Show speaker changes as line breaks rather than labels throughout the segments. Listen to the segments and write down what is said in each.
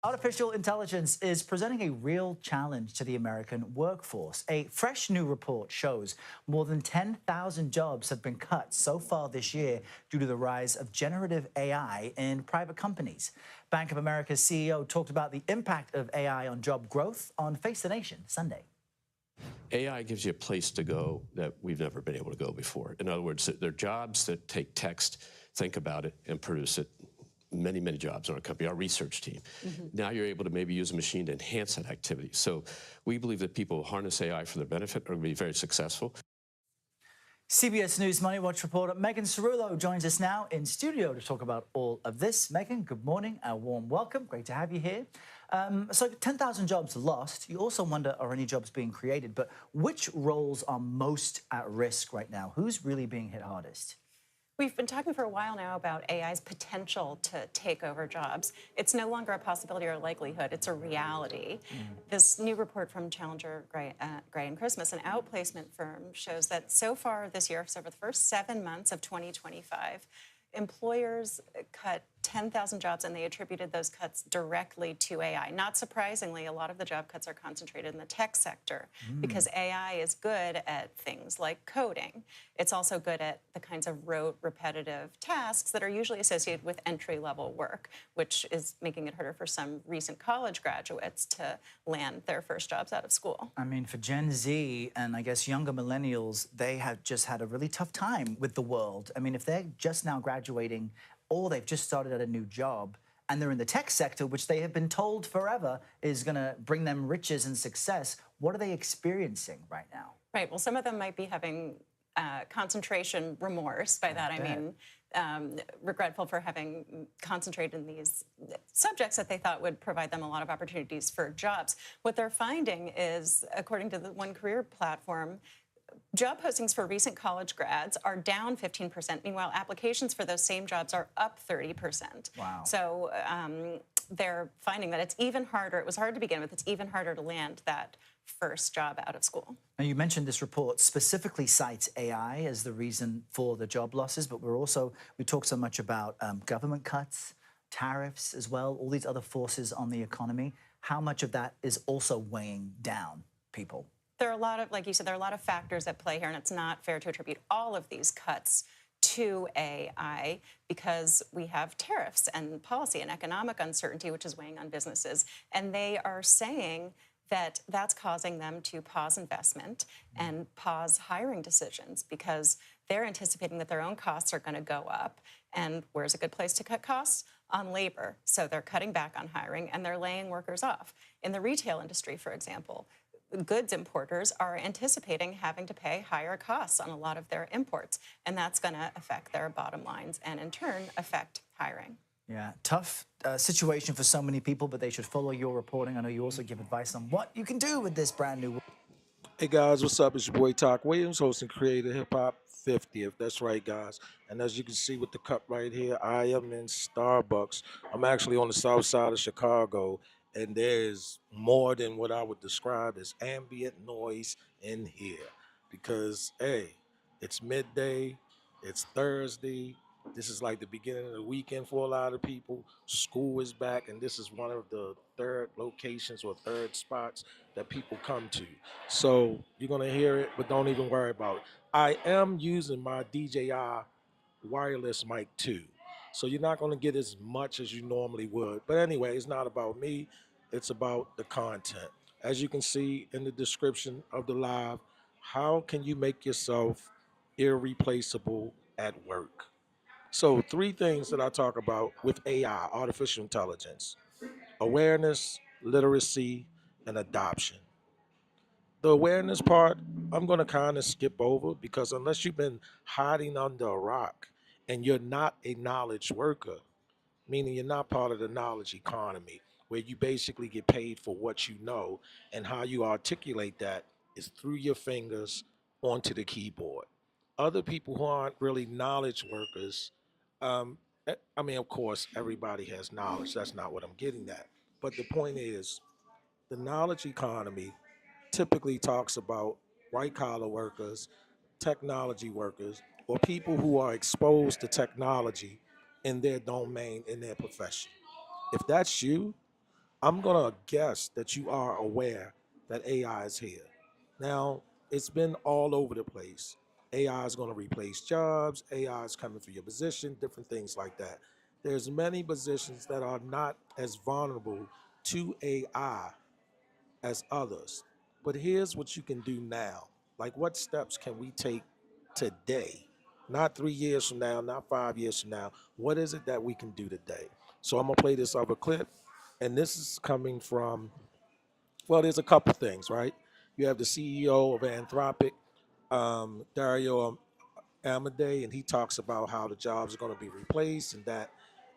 Artificial intelligence is presenting a real challenge to the American workforce. A fresh new report shows more than 10,000 jobs have been cut so far this year due to the rise of generative AI in private companies. Bank of America's CEO talked about the impact of AI on job growth on Face the Nation Sunday.
AI gives you a place to go that we've never been able to go before. In other words, there are jobs that take text, think about it, and produce it. Many jobs in our company, our research team. Now you're able to maybe use a machine to enhance that activity. So we believe that people who harness AI for their benefit are going to be very successful.
CBS News Money Watch reporter Megan Cerullo joins us now in studio to talk about all of this. Megan, good morning, a warm welcome. Great to have you here. So 10,000 jobs lost. You also wonder, are any jobs being created? But which roles are most at risk right now? Who's really being hit hardest?
We've been talking for a while now about AI's potential to take over jobs. It's no longer a possibility or a likelihood, it's a reality. This new report from Challenger, Gray and Christmas, an outplacement firm, shows that so far this year, so for the first 7 months of 2025, employers cut 10,000 jobs, and they attributed those cuts directly to AI. Not surprisingly, a lot of the job cuts are concentrated in the tech sector because AI is good at things like coding. It's also good at the kinds of rote, repetitive tasks that are usually associated with entry-level work, which is making it harder for some recent college graduates to land their first jobs out of school.
I mean, for Gen Z and I guess younger millennials, they have just had a really tough time with the world. I mean, if they're just now graduating or they've just started at a new job and they're in the tech sector, which they have been told forever is going to bring them riches and success, what are they experiencing right now?
Right. Well, some of them might be having concentration remorse. By that, I mean regretful for having concentrated in these subjects that they thought would provide them a lot of opportunities for jobs. What they're finding is, according to the One Career platform, job postings for recent college grads are down 15%. Meanwhile, applications for those same jobs are up 30%.
Wow.
So they're finding that it's even harder. It was hard to begin with. It's even harder to land that first job out of school.
Now, you mentioned this report specifically cites AI as the reason for the job losses, but we talk so much about government cuts, tariffs as well, all these other forces on the economy. How much of that is also weighing down people?
There are a lot of, like you said, there are a lot of factors at play here, and it's not fair to attribute all of these cuts to AI because we have tariffs and policy and economic uncertainty, which is weighing on businesses. And they are saying that that's causing them to pause investment and pause hiring decisions because they're anticipating that their own costs are going to go up. And where's a good place to cut costs? On labor. So they're cutting back on hiring and they're laying workers off. In the retail industry, for example, goods importers are anticipating having to pay higher costs on a lot of their imports, and that's going to affect their bottom lines and, in turn, affect hiring.
Yeah, tough situation for so many people, but they should follow your reporting. I know you also give advice on what you can do with this brand new.
Hey guys, what's up? It's your boy Talk Williams, hosting Creative Hip Hop 50th. That's right, guys. And as you can see with the cup right here, I am in Starbucks. I'm actually on the south side of Chicago, and there's more than what I would describe as ambient noise in here. Because, hey, it's midday, it's Thursday. This is like the beginning of the weekend for a lot of people. School is back, and this is one of the third locations or third spots that people come to. So you're going to hear it, but don't even worry about it. I am using my DJI wireless mic too. So you're not going to get as much as you normally would. But anyway, it's not about me. It's about the content. As you can see in the description of the live, how can you make yourself irreplaceable at work? So 3 things that I talk about with AI, artificial intelligence: awareness, literacy, and adoption. The awareness part, I'm going to kind of skip over because unless you've been hiding under a rock and you're not a knowledge worker, meaning you're not part of the knowledge economy where you basically get paid for what you know, and how you articulate that is through your fingers onto the keyboard. Other people who aren't really knowledge workers, I mean, of course, everybody has knowledge. That's not what I'm getting at. But the point is, the knowledge economy typically talks about white collar workers, technology workers, or people who are exposed to technology in their domain, in their profession. If that's you, I'm going to guess that you are aware that AI is here. Now, it's been all over the place. AI is going to replace jobs, AI is coming for your position, different things like that. There's many positions that are not as vulnerable to AI as others. But here's what you can do now. Like, what steps can we take today? Not 3 years from now, not 5 years from now. What is it that we can do today? So I'm gonna play this other clip, and this is coming from, well, there's a couple things, right? You have the CEO of Anthropic, Dario Amadei, and he talks about how the jobs are going to be replaced and that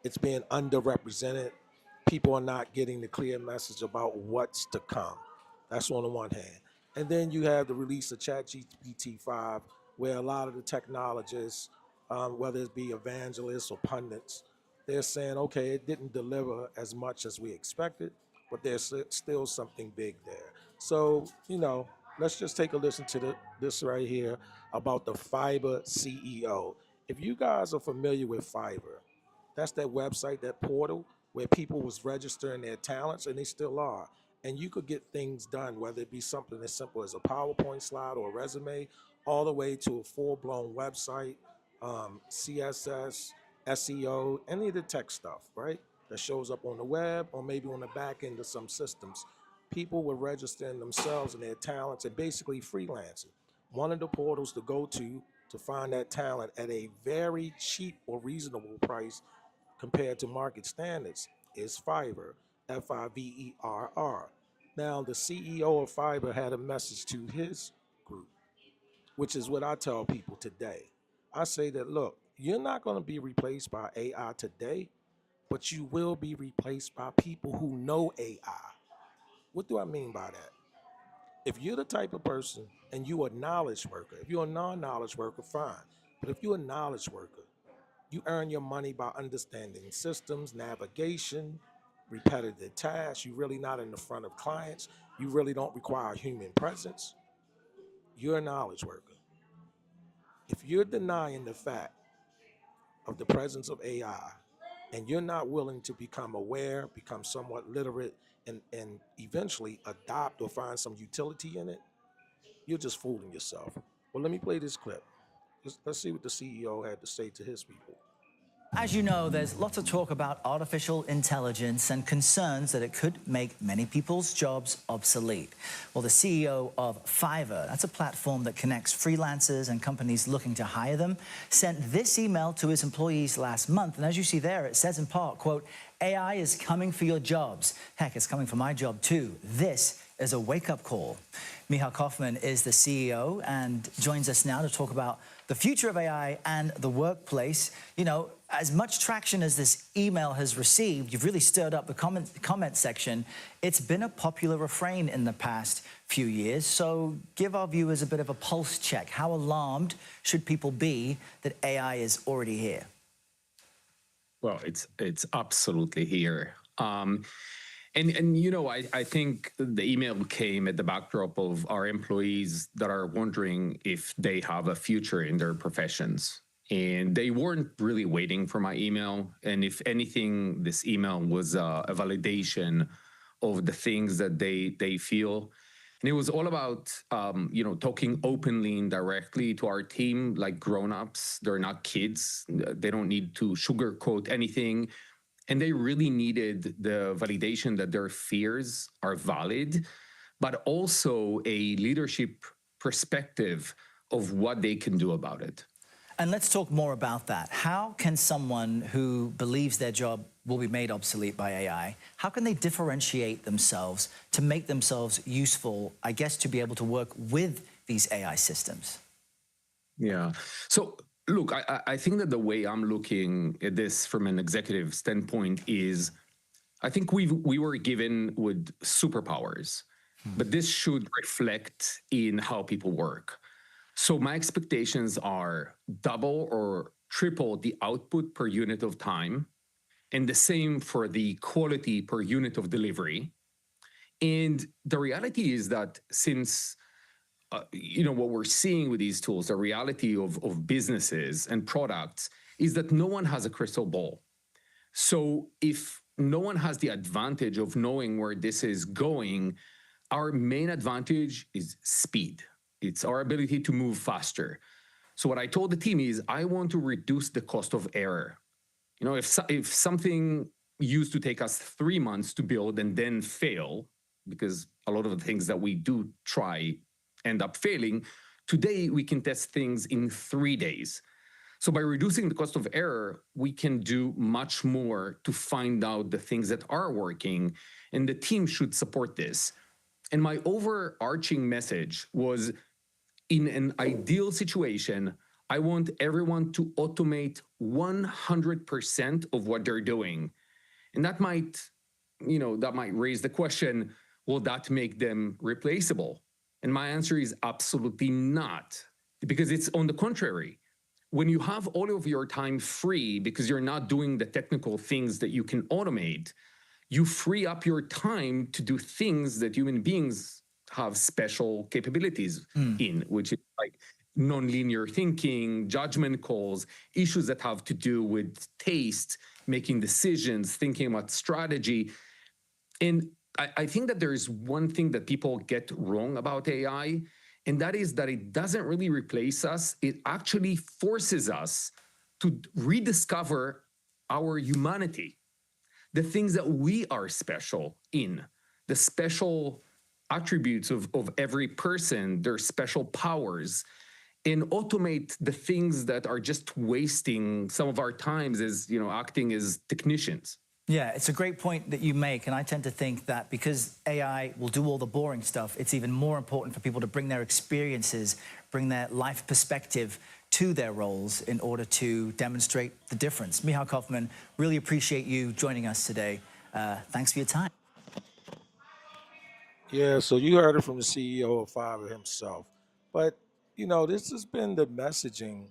it's being underrepresented. People are not getting the clear message about what's to come. That's on the one hand. And then you have the release of ChatGPT 5, where a lot of the technologists, whether it be evangelists or pundits, they're saying, okay, it didn't deliver as much as we expected, but there's still something big there. So, let's just take a listen to this right here about the Fiverr CEO. If you guys are familiar with Fiverr, that's that website, that portal where people was registering their talents, and they still are. And you could get things done, whether it be something as simple as a PowerPoint slide or a resume, all the way to a full-blown website, CSS, SEO, any of the tech stuff, right? That shows up on the web or maybe on the back end of some systems. People were registering themselves and their talents and basically freelancing. One of the portals to go to find that talent at a very cheap or reasonable price compared to market standards is Fiverr, Fiverr. Now, the CEO of Fiverr had a message to his group, which is what I tell people today. I say that, look, you're not going to be replaced by AI today, but you will be replaced by people who know AI. What do I mean by that? If you're the type of person and you're a knowledge worker, if you're a non-knowledge worker, fine. But if you're a knowledge worker, you earn your money by understanding systems, navigation, repetitive tasks. You're really not in the front of clients. You really don't require human presence. You're a knowledge worker. If you're denying the fact of the presence of AI and you're not willing to become aware, become somewhat literate, and eventually adopt or find some utility in it, you're just fooling yourself. Well, let me play this clip. Let's see what the CEO had to say to his people.
As you know, there's lots of talk about artificial intelligence and concerns that it could make many people's jobs obsolete. Well, the CEO of Fiverr, that's a platform that connects freelancers and companies looking to hire them, sent this email to his employees last month. And as you see there, it says in part, quote, AI is coming for your jobs. Heck, it's coming for my job too. This is a wake-up call. Michal Kaufman is the CEO and joins us now to talk about the future of AI and the workplace. You know, as much traction as this email has received, you've really stirred up the comment section. It's been a popular refrain in the past few years. So give our viewers a bit of a pulse check. How alarmed should people be that AI is already here?
Well, it's absolutely here. And you know, I think the email came at the backdrop of our employees that are wondering if they have a future in their professions. And they weren't really waiting for my email. And if anything, this email was a validation of the things that they feel. And it was all about, you know, talking openly and directly to our team like grown-ups. They're not kids. They don't need to sugarcoat anything. And they really needed the validation that their fears are valid, but also a leadership perspective of what they can do about it.
And let's talk more about that. How can someone who believes their job will be made obsolete by AI, how can they differentiate themselves to make themselves useful, I guess, to be able to work with these AI systems?
Yeah. So look, I think that the way I'm looking at this from an executive standpoint is, I think we were given with superpowers, but this should reflect in how people work. So my expectations are double or triple the output per unit of time, and the same for the quality per unit of delivery. And the reality is that since you know, what we're seeing with these tools, the reality of businesses and products is that no one has a crystal ball. So if no one has the advantage of knowing where this is going. Our main advantage is speed. It's our ability to move faster. So what I told the team is I want to reduce the cost of error. You know, if something used to take us 3 months to build and then fail, because a lot of the things that we do try end up failing, today we can test things in 3 days. So by reducing the cost of error, we can do much more to find out the things that are working, and the team should support this. And my overarching message was, in an ideal situation, I want everyone to automate 100% of what they're doing. And that might, that might raise the question, will that make them replaceable? And my answer is absolutely not, because it's on the contrary. When you have all of your time free because you're not doing the technical things that you can automate, you free up your time to do things that human beings have special capabilities in, which is like nonlinear thinking, judgment calls, issues that have to do with taste, making decisions, thinking about strategy. And I think that there is one thing that people get wrong about AI, and that is that it doesn't really replace us. It actually forces us to rediscover our humanity, the things that we are special in, the special attributes of every person, their special powers, and automate the things that are just wasting some of our times as, acting as technicians.
Yeah, it's a great point that you make, and I tend to think that because AI will do all the boring stuff, it's even more important for people to bring their experiences, bring their life perspective to their roles in order to demonstrate the difference. Michal Kaufman, really appreciate you joining us today. Thanks for your time.
Yeah, so you heard it from the CEO of Fiverr himself. But, this has been the messaging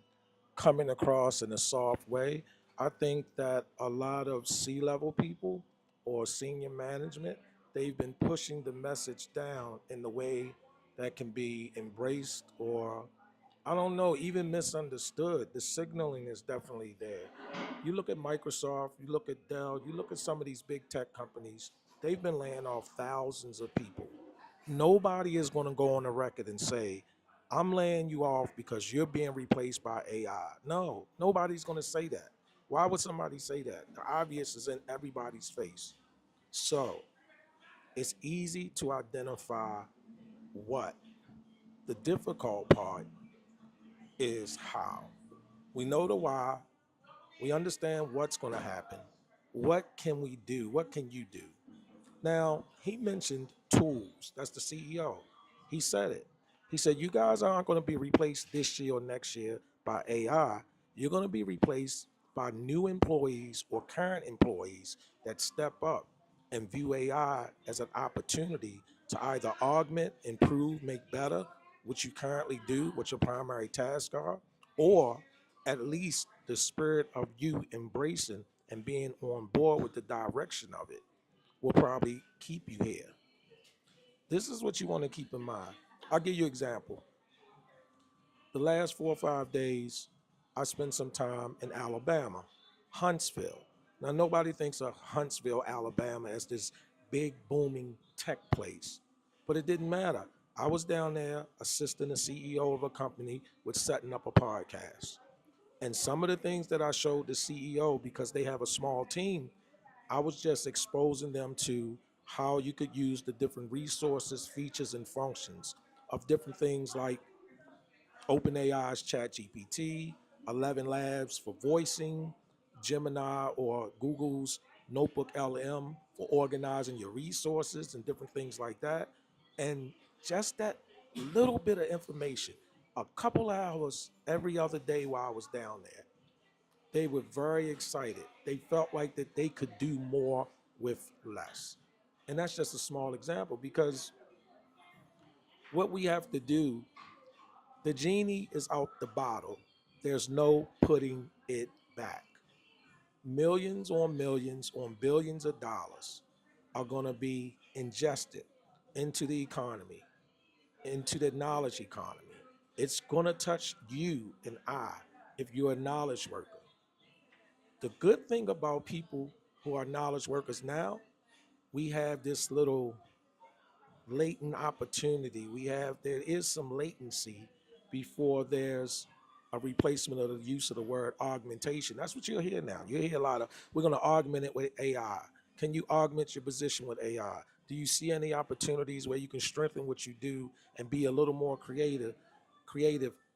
coming across in a soft way. I think that a lot of C-level people or senior management, they've been pushing the message down in the way that can be embraced or, I don't know, even misunderstood. The signaling is definitely there. You look at Microsoft, you look at Dell, you look at some of these big tech companies, they've been laying off thousands of people. Nobody is going to go on the record and say, I'm laying you off because you're being replaced by AI. No, nobody's going to say that. Why would somebody say that? The obvious is in everybody's face. So it's easy to identify what. The difficult part is how. We know the why, we understand what's going to happen. What can we do? What can you do? Now, he mentioned tools. That's the CEO. He said it. He said, you guys aren't going to be replaced this year or next year by AI. You're going to be replaced by new employees or current employees that step up and view AI as an opportunity to either augment, improve, make better what you currently do, what your primary tasks are, or at least the spirit of you embracing and being on board with the direction of it will probably keep you here. This is what you want to keep in mind. I'll give you an example. The last 4 or 5 days, I spent some time in Alabama, Huntsville. Now, nobody thinks of Huntsville, Alabama as this big booming tech place, but it didn't matter. I was down there assisting the CEO of a company with setting up a podcast. And some of the things that I showed the CEO, because they have a small team, I was just exposing them to how you could use the different resources, features, and functions of different things like OpenAI's ChatGPT, 11 Labs for voicing, Gemini or Google's Notebook LM for organizing your resources and different things like that. And just that little bit of information, a couple hours every other day while I was down there, they were very excited. They felt like that they could do more with less. And that's just a small example because what we have to do, the genie is out the bottle. There's no putting it back. Millions on billions of dollars are going to be ingested into the economy, into the knowledge economy. It's going to touch you and I if you're a knowledge worker. The good thing about people who are knowledge workers now, we have this little latent opportunity. There is some latency before there's a replacement of the use of the word augmentation. That's what you'll hear now. You'll hear a lot of, we're going to augment it with AI. Can you augment your position with AI? Do you see any opportunities where you can strengthen what you do and be a little more creative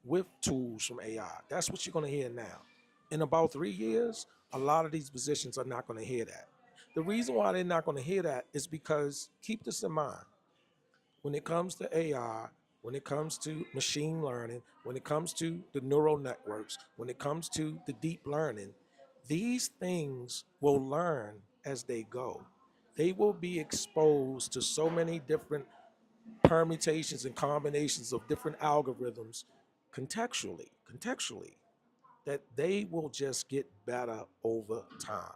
with tools from AI? That's what you're going to hear now. In about 3 years, a lot of these positions are not going to hear that. The reason why they're not going to hear that is because, keep this in mind, when it comes to AI, when it comes to machine learning, when it comes to the neural networks, when it comes to the deep learning, these things will learn as they go. They will be exposed to so many different permutations and combinations of different algorithms contextually, that they will just get better over time.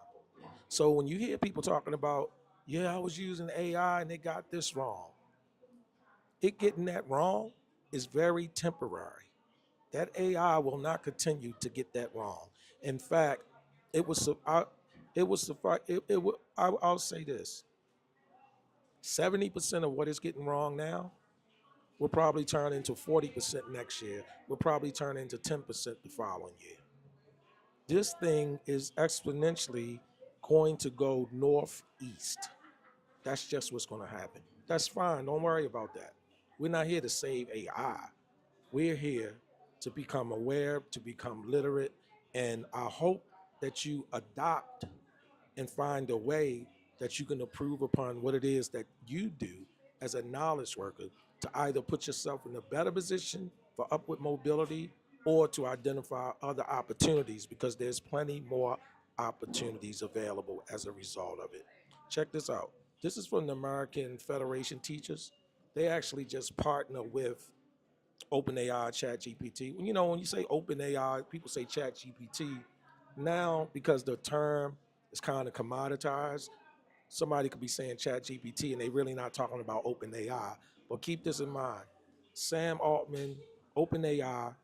So when you hear people talking about, yeah, I was using AI and they got this wrong, it getting that wrong is very temporary. That AI will not continue to get that wrong. In fact, it was, it was, I'll say this: 70% of what is getting wrong now will probably turn into 40% next year. Will probably turn into 10% the following year. This thing is exponentially going to go northeast. That's just what's going to happen. That's fine. Don't worry about that. We're not here to save AI. We're here to become aware, to become literate, and I hope that you adopt and find a way that you can improve upon what it is that you do as a knowledge worker to either put yourself in a better position for upward mobility or to identify other opportunities, because there's plenty more opportunities available as a result of it. Check this out. This is from the American Federation Teachers. They actually just partner with OpenAI, ChatGPT. When you say OpenAI, people say ChatGPT. Now, because the term is kind of commoditized, somebody could be saying ChatGPT and they really not talking about OpenAI. But keep this in mind. Sam Altman, OpenAI,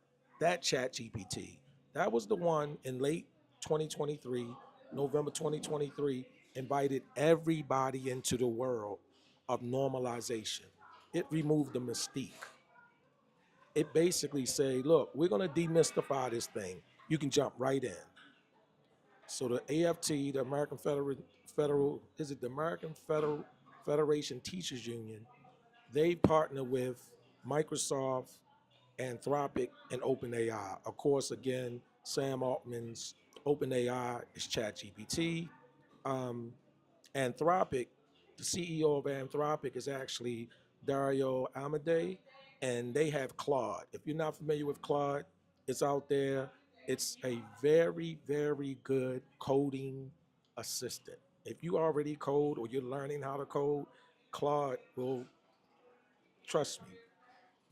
that ChatGPT, that was the one in late 2023, November 2023, invited everybody into the world of normalization. It removed the mystique. It basically say, look, we're going to demystify this thing. You can jump right in. So the AFT, the American the American Federation Teachers Union, they partner with Microsoft, Anthropic, and OpenAI. Of course, again, Sam Altman's OpenAI is ChatGPT. Anthropic, the CEO of Anthropic is actually Dario Amodei, and they have Claude. If you're not familiar with Claude, it's out there. It's a very, very good coding assistant. If you already code or you're learning how to code, Claude will, trust me,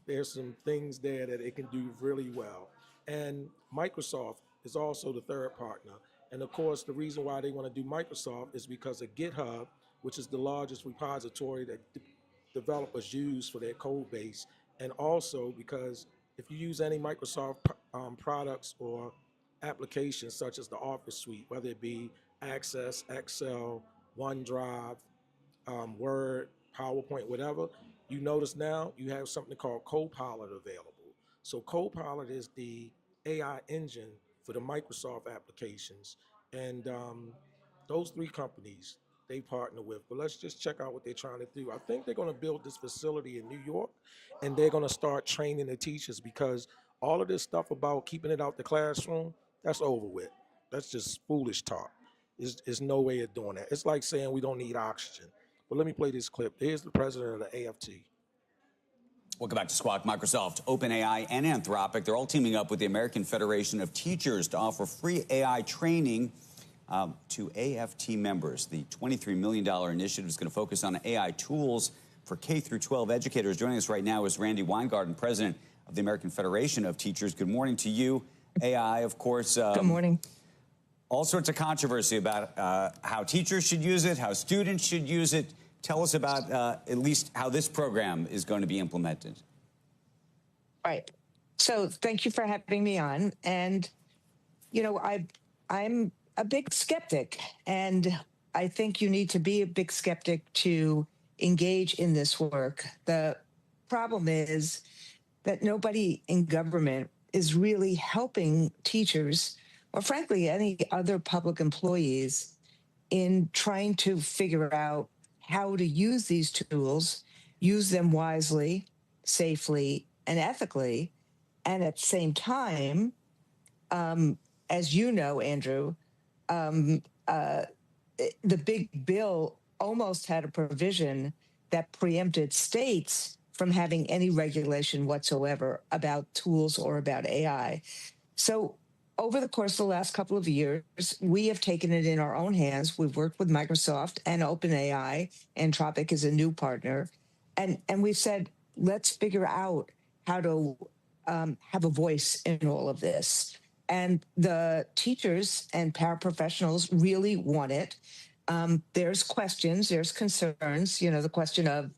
there's some things there that it can do really well. And Microsoft is also the third partner. And of course, the reason why they want to do Microsoft is because of GitHub, which is the largest repository that developers use for their code base. And also because if you use any Microsoft products or applications such as the Office suite, whether it be Access, Excel, OneDrive, Word, PowerPoint, whatever, you notice now you have something called Copilot available. So Copilot is the AI engine for the Microsoft applications. And those three companies they partner with. But let's just check out what they're trying to do. I think they're going to build this facility in New York, and they're going to start training the teachers, because all of this stuff about keeping it out the classroom, that's over with. That's just foolish talk. There's no way of doing that. It's like saying we don't need oxygen. But let me play this clip. Here's the president of the AFT.
Welcome back to Squawk. Microsoft, OpenAI, and Anthropic, they're all teaming up with the American Federation of Teachers to offer free AI training to AFT members. The $23 million initiative is going to focus on AI tools for K-12 educators. Joining us right now is Randy Weingarten, president of the American Federation of Teachers. Good morning to you. AI, of course.
Good morning.
All sorts of controversy about how teachers should use it, how students should use it. Tell us about at least how this program is going to be implemented.
Right. So thank you for having me on. And, I'm a big skeptic. And I think you need to be a big skeptic to engage in this work. The problem is that nobody in government is really helping teachers, or frankly, any other public employees, in trying to figure out how to use these tools, use them wisely, safely, and ethically. And at the same time, as you know, Andrew, um, uh, the big bill almost had a provision that preempted states from having any regulation whatsoever about tools or about AI. So over the course of the last couple of years, we have taken it in our own hands. We've worked with Microsoft and OpenAI. Anthropic is a new partner. And we've said, let's figure out how to have a voice in all of this. And the teachers and paraprofessionals really want it. There's questions, there's concerns, the question of,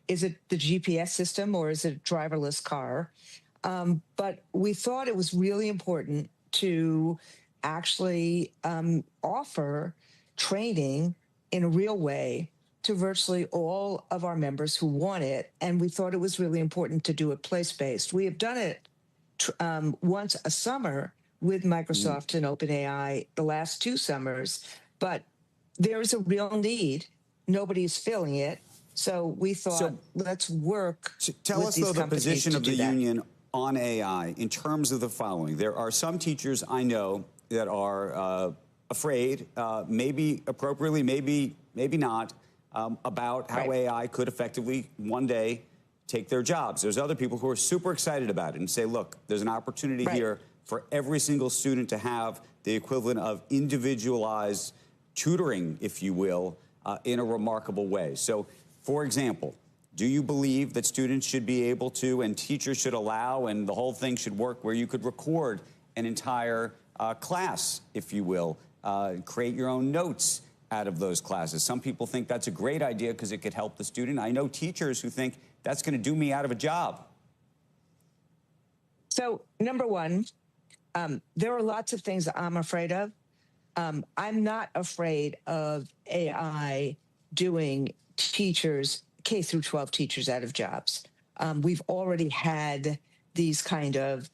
is it the GPS system or is it a driverless car? But we thought it was really important to actually offer training in a real way to virtually all of our members who want it. And we thought it was really important to do it place-based. We have done it once a summer with Microsoft and OpenAI the last 2 summers, but there's a real need. Nobody's filling it. So we thought, let's work.
Tell
with
us,
these
though, the
companies
position
to
of
do
the
that.
union on AI in terms of the following. There are some teachers I know that are afraid, maybe appropriately, maybe not, about how AI could effectively one day take their jobs. There's other people who are super excited about it and say, look, there's an opportunity here for every single student to have the equivalent of individualized tutoring, if you will, in a remarkable way. So, for example, do you believe that students should be able to, and teachers should allow, and the whole thing should work where you could record an entire class, if you will, create your own notes out of those classes? Some people think that's a great idea because it could help the student. I know teachers who think that's going to do me out of a job.
So, number one, there are lots of things I'm afraid of. I'm not afraid of AI doing teachers, K through 12 teachers, out of jobs. We've already had these kind of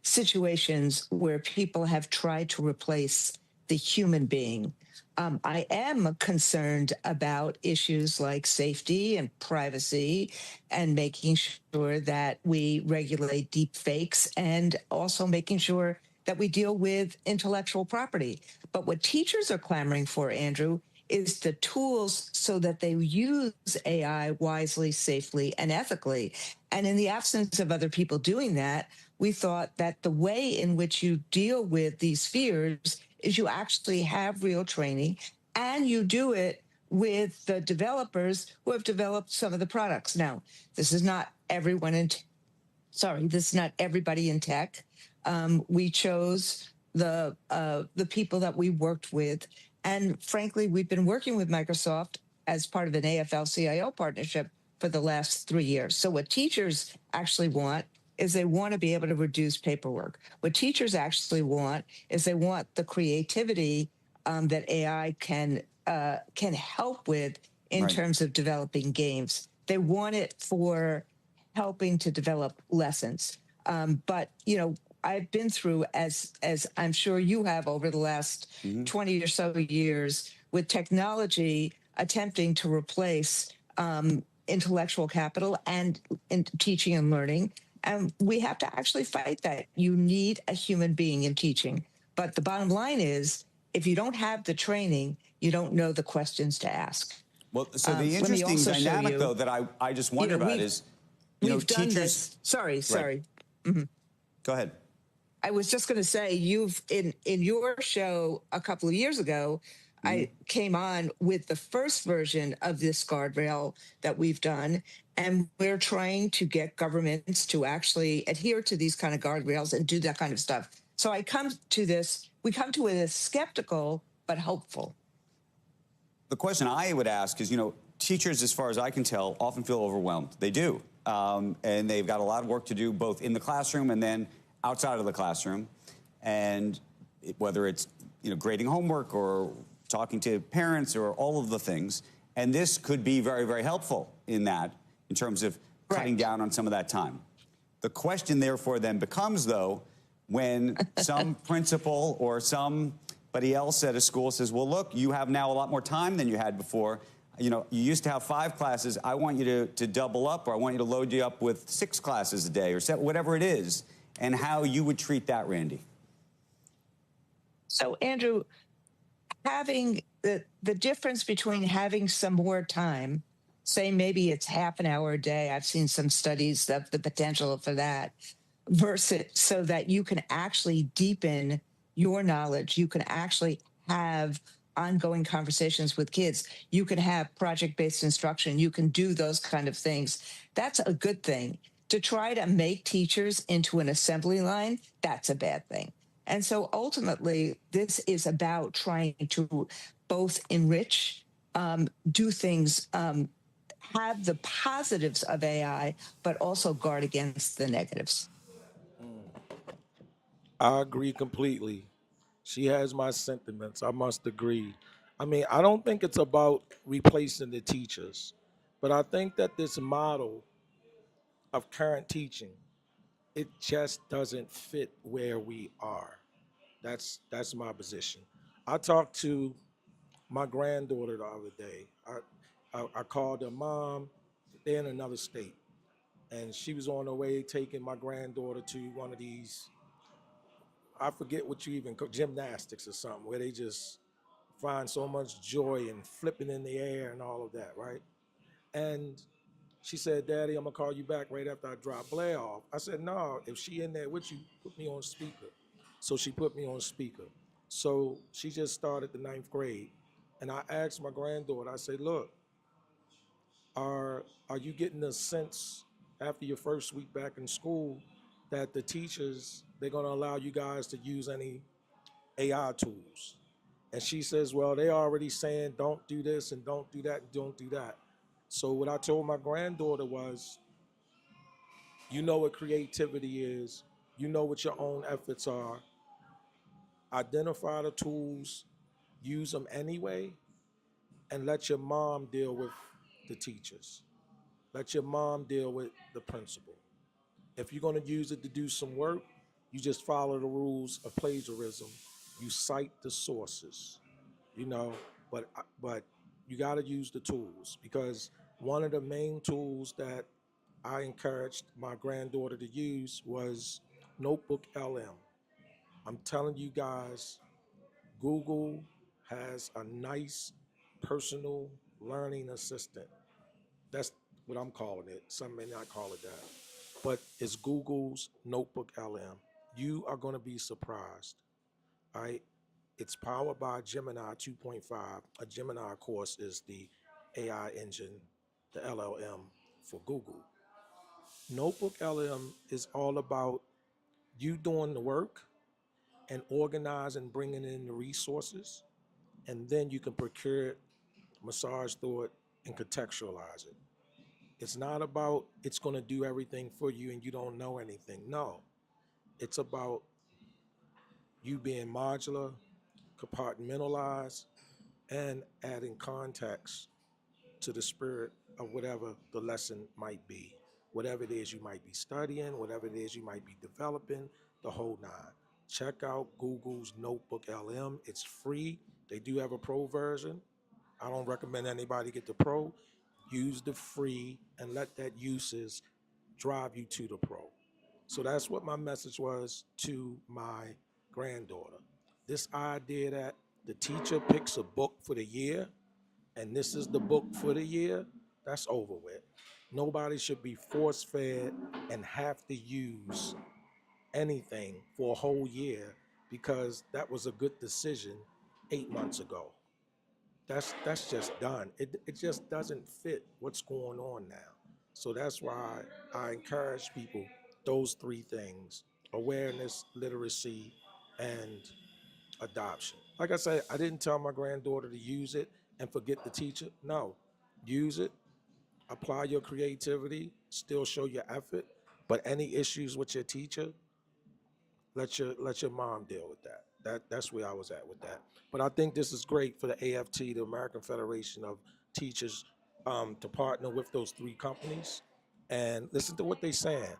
situations where people have tried to replace the human being. I am concerned about issues like safety and privacy and making sure that we regulate deep fakes and also making sure that we deal with intellectual property. But what teachers are clamoring for, Andrew, is the tools so that they use AI wisely, safely, and ethically. And in the absence of other people doing that, we thought that the way in which you deal with these fears is you actually have real training and you do it with the developers who have developed some of the products. Now, this is not everybody in tech. We chose the people that we worked with. And frankly, we've been working with Microsoft as part of an AFL-CIO partnership for the last 3 years. So what teachers actually want is they want to be able to reduce paperwork. What teachers actually want is they want the creativity that AI can help with in terms of developing games. They want it for helping to develop lessons. But, I've been through, as I'm sure you have over the last 20 or so years, with technology attempting to replace intellectual capital and in teaching and learning. And we have to actually fight that. You need a human being in teaching. But the bottom line is, if you don't have the training, you don't know the questions to ask.
Well, so the interesting dynamic, though, that I just wonder about is,
we've done
teachers.
This. Sorry. Mm-hmm.
Go ahead.
I was just going to say, you've in your show a couple of years ago, I came on with the first version of this guardrail that we've done, and we're trying to get governments to actually adhere to these kind of guardrails and do that kind of stuff. So we come to it as skeptical but hopeful.
The question I would ask is, teachers, as far as I can tell, often feel overwhelmed. They do, and they've got a lot of work to do, both in the classroom and then outside of the classroom, and whether it's grading homework or talking to parents or all of the things. And this could be very, very helpful in that, in terms of cutting down on some of that time. The question, therefore, then becomes, though, when some principal or somebody else at a school says, well, look, you have now a lot more time than you had before. You know, you used to have 5 classes. I want you to double up, or I want you to load you up with 6 classes a day, or whatever it is, and how you would treat that, Randy.
So, Andrew, having the difference between having some more time, say maybe it's half an hour a day, I've seen some studies of the potential for that, versus so that you can actually deepen your knowledge, you can actually have ongoing conversations with kids, you can have project-based instruction, you can do those kind of things. That's a good thing. To try to make teachers into an assembly line, that's a bad thing. And so ultimately, this is about trying to both enrich, do things, have the positives of AI, but also guard against the negatives.
I agree completely. She has my sentiments. I must agree. I mean, I don't think it's about replacing the teachers, but I think that this model of current teaching, it just doesn't fit where we are. That's my position. I talked to my granddaughter the other day. I called her mom. They're in another state, and she was on her way taking my granddaughter to one of these, I forget what you even call, gymnastics or something, where they just find so much joy in flipping in the air and all of that, right? And she said, Daddy, I'm gonna call you back right after I drop Blair off. I said, no, if she in there with you, put me on speaker. So she put me on speaker. So she just started the 9th grade. And I asked my granddaughter, I said, look, are you getting a sense after your first week back in school that the teachers, they're gonna allow you guys to use any AI tools? And she says, well, they already saying don't do this and don't do that and don't do that. So what I told my granddaughter was, you know what creativity is, you know what your own efforts are, identify the tools, use them anyway, and let your mom deal with the teachers. Let your mom deal with the principal. If you're going to use it to do some work, you just follow the rules of plagiarism. You cite the sources, you know, but you got to use the tools, because one of the main tools that I encouraged my granddaughter to use was Notebook LM. I'm telling you guys, Google has a nice personal learning assistant. That's what I'm calling it. Some may not call it that. But it's Google's Notebook LM. You are going to be surprised. All right. It's powered by Gemini 2.5. A Gemini, of course, is the AI engine, the LLM for Google. Notebook LM is all about you doing the work and organizing, bringing in the resources, and then you can procure it, massage through it, and contextualize it. It's not about it's going to do everything for you and you don't know anything. No, it's about you being modular, compartmentalized, and adding context to the spirit of whatever the lesson might be. Whatever it is you might be studying, whatever it is you might be developing, the whole nine. Check out Google's Notebook LM. It's free. They do have a pro version. I don't recommend anybody get the pro. Use the free and let that usage drive you to the pro. So that's what my message was to my granddaughter. This idea that the teacher picks a book for the year and this is the book for the year, that's over with. Nobody should be force fed and have to use anything for a whole year because that was a good decision 8 months ago. That's just done. It just doesn't fit what's going on now. So that's why I encourage people, those 3 things: awareness, literacy, and adoption. Like I said, I didn't tell my granddaughter to use it and forget the teacher. No, use it, apply your creativity, still show your effort, but any issues with your teacher, let your mom deal with that. That's where I was at with that. But I think this is great for the AFT, the American Federation of Teachers, to partner with those three companies and listen to what they're saying.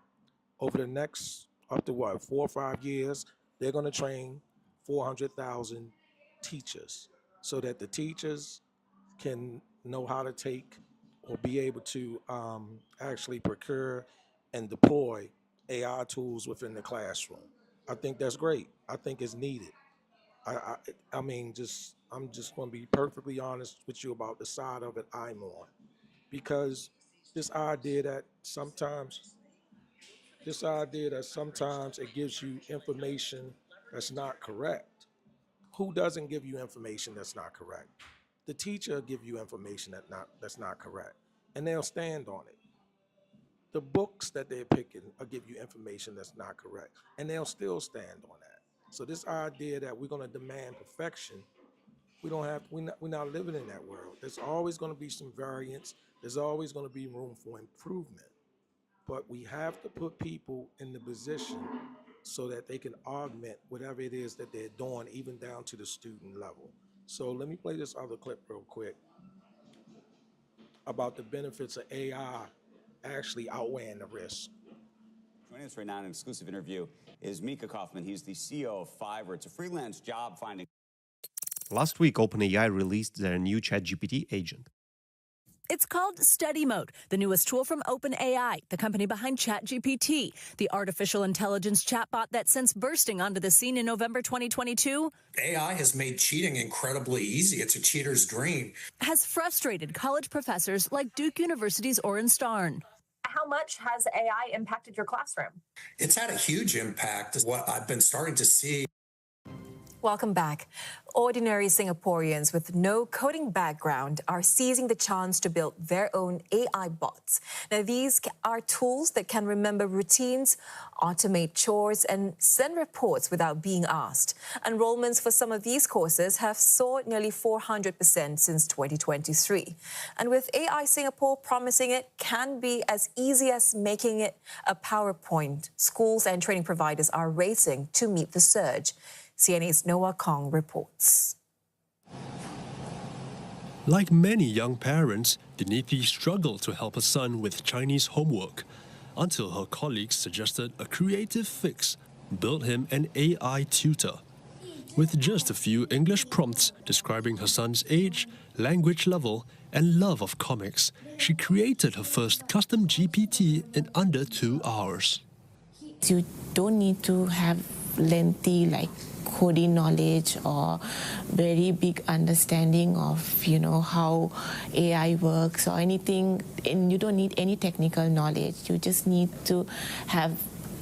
Over the next up to what 4 or 5 years, they're going to train 400,000 teachers so that the teachers can know how to take or be able to actually procure and deploy AI tools within the classroom. I think that's great. I think it's needed. I, I, I mean, I'm just going to be perfectly honest with you about the side of it I'm on, because this idea that sometimes it gives you information that's not correct. Who doesn't give you information that's not correct? The teacher will give you information that's not correct, and they'll stand on it. The books that they're picking will give you information that's not correct, and they'll still stand on that. So this idea that we're going to demand perfection, we don't have. We're not living in that world. There's always going to be some variance. There's always going to be room for improvement. But we have to put people in the position so that they can augment whatever it is that they're doing, even down to the student level. So let me play this other clip real quick about the benefits of AI actually outweighing the risk.
Joining us right now in an exclusive interview is Mika Kaufman. He's the CEO of Fiverr. It's a freelance job finding.
Last week, OpenAI released their new ChatGPT agent.
It's called Study Mode, the newest tool from OpenAI, the company behind ChatGPT, the artificial intelligence chatbot that since bursting onto the scene in November 2022,
AI has made cheating incredibly easy. It's a cheater's dream.
Has frustrated college professors like Duke University's Oren Starn.
How much has AI impacted your classroom?
It's had a huge impact. What I've been starting to see.
Welcome back. Ordinary Singaporeans with no coding background are seizing the chance to build their own AI bots. Now, these are tools that can remember routines, automate chores, and send reports without being asked. Enrollments for some of these courses have soared nearly 400% since 2023. And with AI Singapore promising it can be as easy as making it a PowerPoint, schools and training providers are racing to meet the surge. CNA's Noah Kong reports.
Like many young parents, Dinithi struggled to help her son with Chinese homework until her colleagues suggested a creative fix: build him an AI tutor. With just a few English prompts describing her son's age, language level, and love of comics, she created her first custom GPT in under 2 hours.
You don't need to have lengthy coding knowledge or very big understanding of how AI works or anything, and you don't need any technical knowledge. You just need to have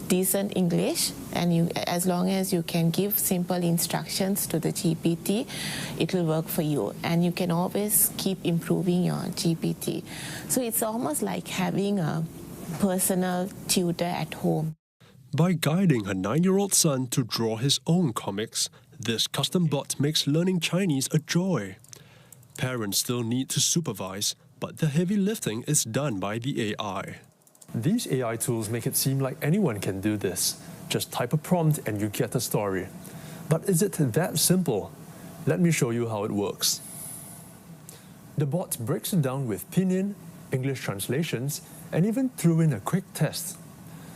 decent English, and as long as you can give simple instructions to the GPT, it will work for you, and you can always keep improving your GPT. So it's almost like having a personal tutor at home.
By guiding her 9-year-old son to draw his own comics, this custom bot makes learning Chinese a joy. Parents still need to supervise, but the heavy lifting is done by the AI.
These AI tools make it seem like anyone can do this. Just type a prompt and you get a story. But is it that simple? Let me show you how it works. The bot breaks it down with pinyin, English translations, and even threw in a quick test.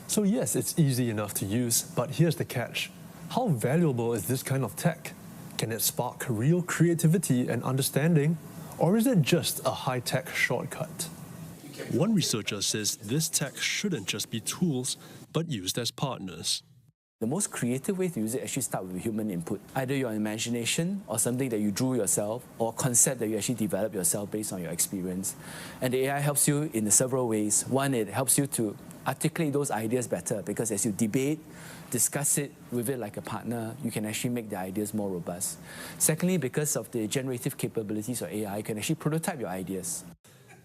So yes, it's easy enough to use, but here's the catch. How valuable is this kind of tech? Can it spark real creativity and understanding? Or is it just a high-tech shortcut?
One researcher says this tech shouldn't just be tools, but used as partners.
The most creative way to use it actually start with human input. Either your imagination or something that you drew yourself or a concept that you actually develop yourself based on your experience. And the AI helps you in several ways. One, it helps you to articulate those ideas better because as you debate, discuss it with it like a partner, you can actually make the ideas more robust. Secondly, because of the generative capabilities of AI, you can actually prototype your ideas.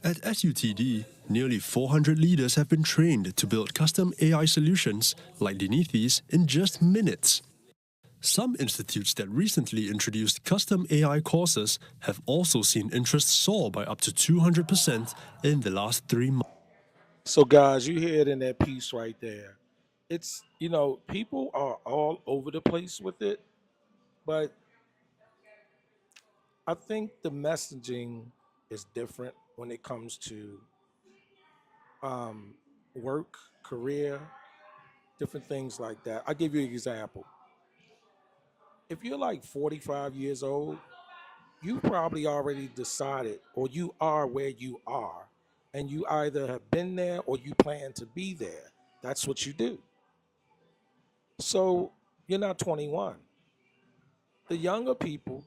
At SUTD, nearly 400 leaders have been trained to build custom AI solutions like Dinithi's in just minutes. Some institutes that recently introduced custom AI courses have also seen interest soar by up to 200% in the last 3 months.
So guys, you hear it in that piece right there. It's, people are all over the place with it. But I think the messaging is different when it comes to work, career, different things like that. I'll give you an example. If you're like 45 years old, you probably already decided, or you are where you are, and you either have been there or you plan to be there. That's what you do. So you're not 21. The younger people,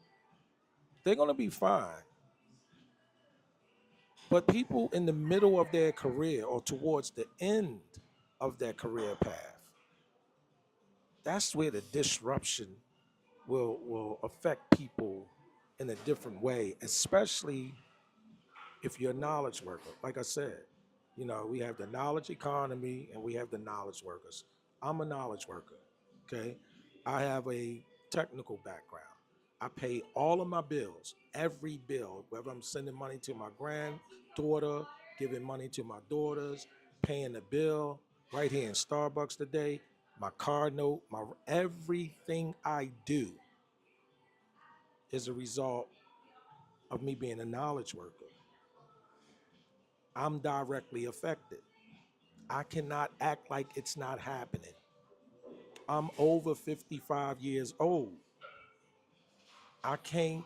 they're going to be fine. But people in the middle of their career or towards the end of their career path, that's where the disruption will affect people in a different way, especially if you're a knowledge worker. Like I said, we have the knowledge economy and we have the knowledge workers. I'm a knowledge worker, okay? I have a technical background. I pay all of my bills, every bill, whether I'm sending money to my granddaughter, giving money to my daughters, paying the bill right here in Starbucks today, my car note, everything I do is a result of me being a knowledge worker. I'm directly affected. I cannot act like it's not happening. I'm over 55 years old. I can't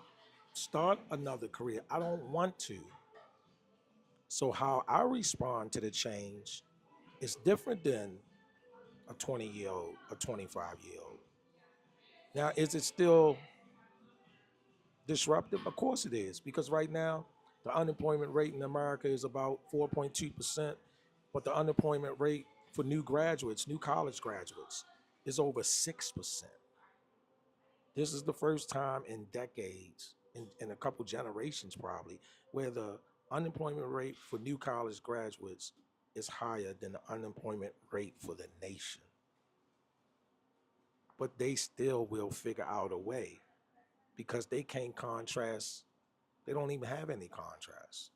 start another career. I don't want to. So how I respond to the change is different than a 20-year-old, a 25-year-old. Now, is it still disruptive? Of course it is, because right now the unemployment rate in America is about 4.2%, but the unemployment rate for new graduates, new college graduates, is over 6%. This is the first time in decades, in a couple generations probably, where the unemployment rate for new college graduates is higher than the unemployment rate for the nation. But they still will figure out a way because they can't contrast. They don't even have any contrast.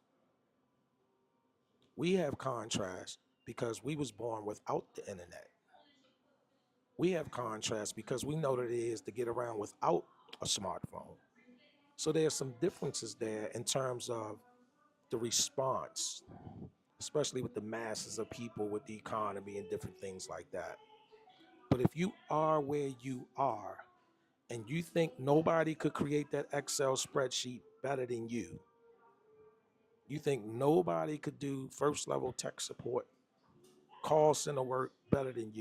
We have contrast because we was born without the internet. We have contrast because we know what it is to get around without a smartphone. So there's some differences there in terms of the response, especially with the masses of people, with the economy and different things like that. But if you are where you are and you think nobody could create that Excel spreadsheet better than you think nobody could do first level tech support, call center work better than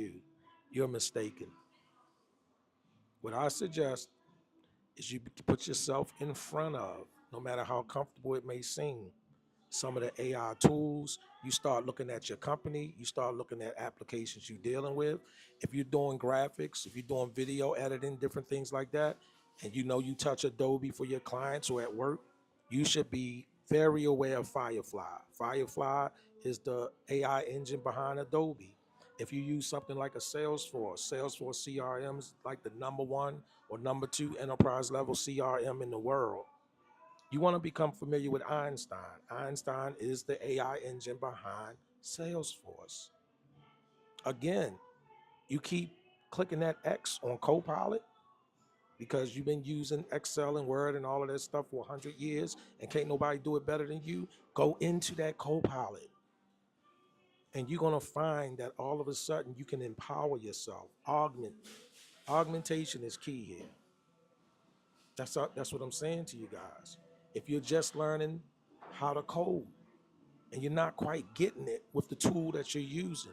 you're mistaken. What I suggest is you put yourself in front of, no matter how comfortable it may seem, some of the AI tools. You start looking at your company, you start looking at applications you're dealing with. If you're doing graphics, if you're doing video editing, different things like that, and you touch Adobe for your clients or at work, you should be very aware of Firefly. Firefly is the AI engine behind Adobe. If you use something like a Salesforce CRM is like the #1 or #2 enterprise level CRM in the world. You want to become familiar with Einstein. Einstein is the AI engine behind Salesforce. Again, you keep clicking that X on Copilot because you've been using Excel and Word and all of that stuff for 100 years and can't nobody do it better than you. Go into that Copilot and you're going to find that all of a sudden you can empower yourself. Augmentation is key here. That's what I'm saying to you guys. If you're just learning how to code and you're not quite getting it with the tool that you're using,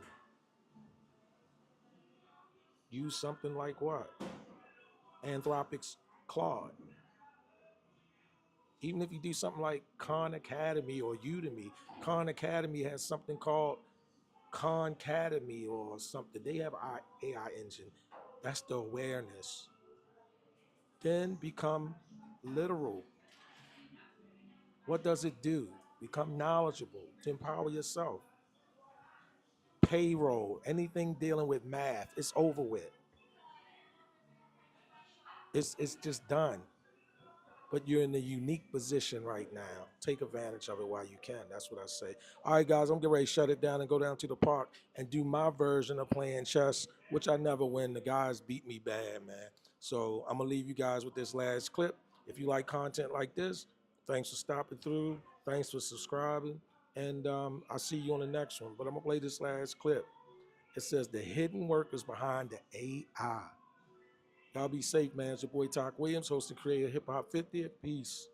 use something like what? Anthropic's Claude. Even if you do something like Khan Academy or Udemy, Khan Academy has something called Khan Academy or something. They have an AI engine. That's the awareness. Then become literal. What does it do? Become knowledgeable to empower yourself. Payroll, anything dealing with math, it's over with. It's just done. But you're in a unique position right now. Take advantage of it while you can. That's what I say. All right, guys, I'm getting ready to shut it down and go down to the park and do my version of playing chess, which I never win. The guys beat me bad, man. So I'm gonna leave you guys with this last clip. If you like content like this, thanks for stopping through. Thanks for subscribing. And I'll see you on the next one. But I'm gonna play this last clip. It says the hidden workers behind the AI. Y'all be safe, man. It's your boy Talk Williams, host and creator of Hip Hop 50. Peace.